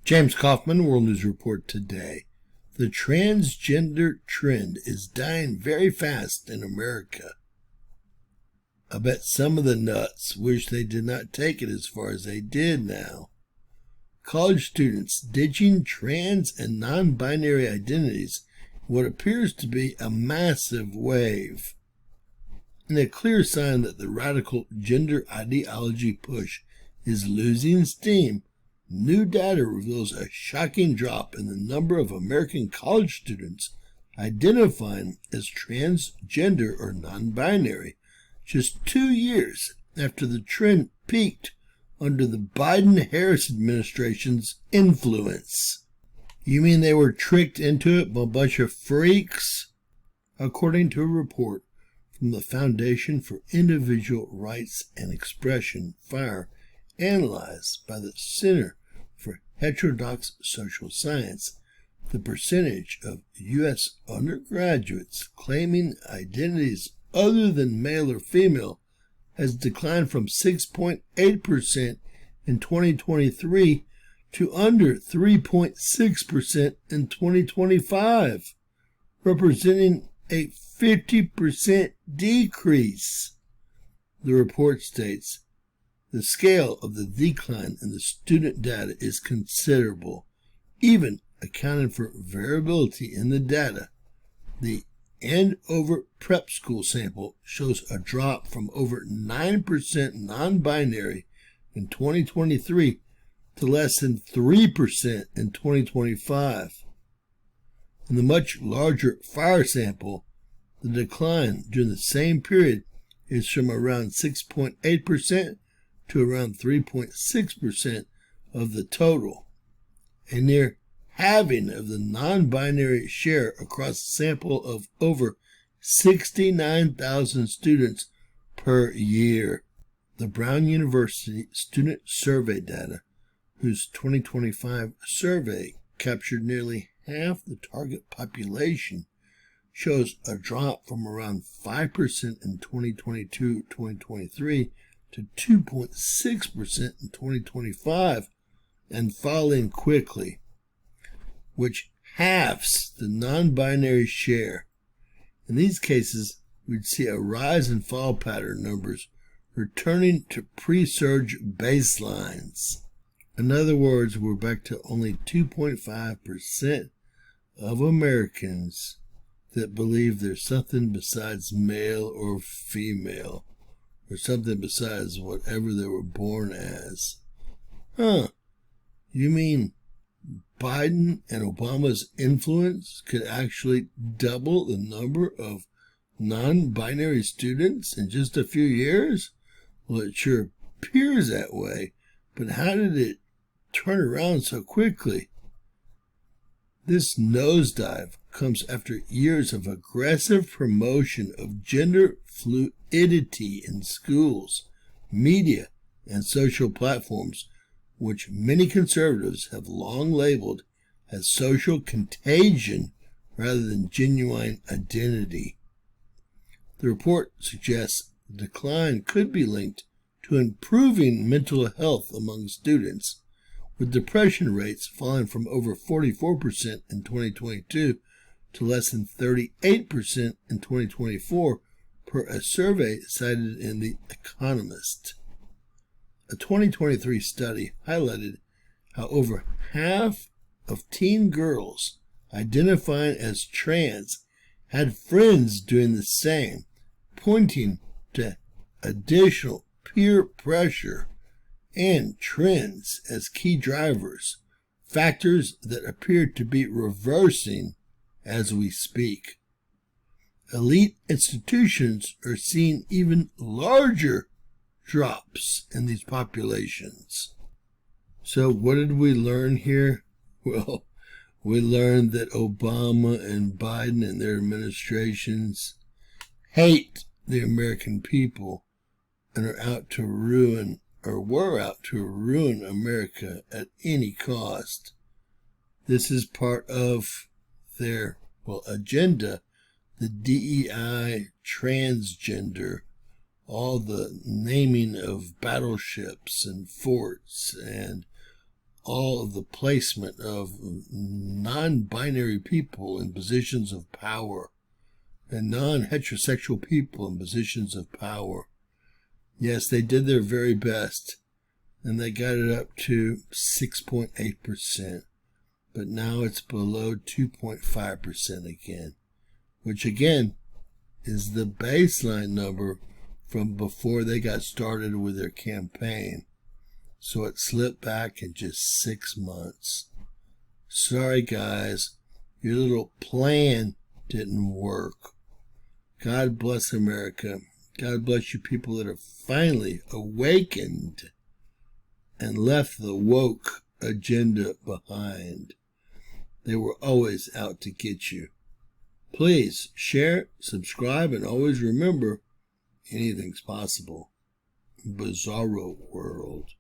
James Kaufman, World News Report today. The transgender trend is dying very fast in America. I bet some of the nuts wish they did not take it as far as they did now. College students ditching trans and non-binary identities in what appears to be a massive wave. In a clear sign that the radical gender ideology push is losing steam, new data reveals a shocking drop in the number of American college students identifying as transgender or non-binary, just 2 years after the trend peaked under the Biden-Harris administration's influence. You mean they were tricked into it by a bunch of freaks? According to a report from the Foundation for Individual Rights and Expression, FIRE, analyzed by the Center for Heterodox Social Science, the percentage of U.S. undergraduates claiming identities other than male or female has declined from 6.8% in 2023 to under 3.6% in 2025, representing a 50% decrease. The report states, the scale of the decline in the student data is considerable, even accounting for variability in the data. The Andover prep school sample shows a drop from over 9% non-binary in 2023 to less than 3% in 2025. In the much larger FIRE sample, the decline during the same period is from around 6.8% to around 3.6% of the total, a near halving of the non-binary share across a sample of over 69,000 students per year. The Brown University Student Survey data, whose 2025 survey captured nearly half the target population, shows a drop from around 5% in 2022-2023 to 2.6% in 2025 and falling quickly, which halves the non-binary share. In these cases, we'd see a rise and fall pattern numbers returning to pre-surge baselines. In other words, we're back to only 2.5% of Americans that believe there's something besides male or female, or something besides whatever they were born as. You mean Biden and Obama's influence could actually double the number of non-binary students in just a few years? Well, it sure appears that way, but how did it turn around so quickly? This nosedive comes after years of aggressive promotion of gender fluidity in schools, media, and social platforms, which many conservatives have long labeled as social contagion rather than genuine identity. The report suggests the decline could be linked to improving mental health among students, with depression rates falling from over 44% in 2022 to less than 38% in 2024, per a survey cited in The Economist. A 2023 study highlighted how over half of teen girls identifying as trans had friends doing the same, pointing to additional peer pressure and trends as key drivers, factors that appear to be reversing as we speak. Elite institutions are seeing even larger drops in these populations. So what did we learn here? Well, we learned that Obama and Biden and their administrations hate the American people and are out to ruin, or were out to ruin, America at any cost. This is part of their, agenda, the DEI, transgender, all the naming of battleships and forts and all of the placement of non-binary people in positions of power and non-heterosexual people in positions of power. Yes, they did their very best, and they got it up to 6.8%, but now it's below 2.5% again, which again is the baseline number from before they got started with their campaign. So it slipped back in just 6 months. Sorry, guys, your little plan didn't work. God bless America. God bless you people that have finally awakened and left the woke agenda behind. They were always out to get you. Please share, subscribe, and always remember, anything's possible. Bizarro world.